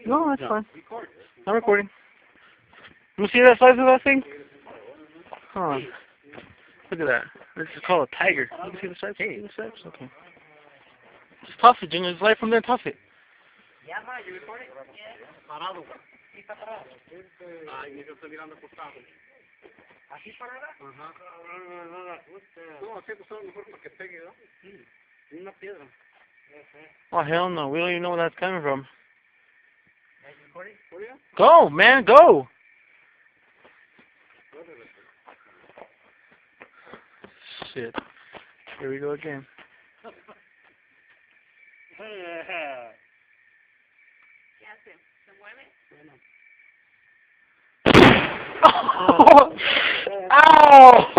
No, that's fine. I'm recording. You see that size of that thing? Huh. Look at that. This is called a tiger. You can see the stripes? Hey, the stripes? Okay. Just toss it, Junior. Just light from there and toss it. Ya, ma, you recording? Parado. Sí, está parado. Ay, yo estoy mirando acostado. ¿Así parada? Ajá. No, así acostado mejor para que pegue, ¿no? Sí. Una piedra. Oh, hell no. We don't even know where that's coming from. Recording? Go, man, go! Shit. Here we go again. ¿Qué hace? ¿Se mueve? Ow!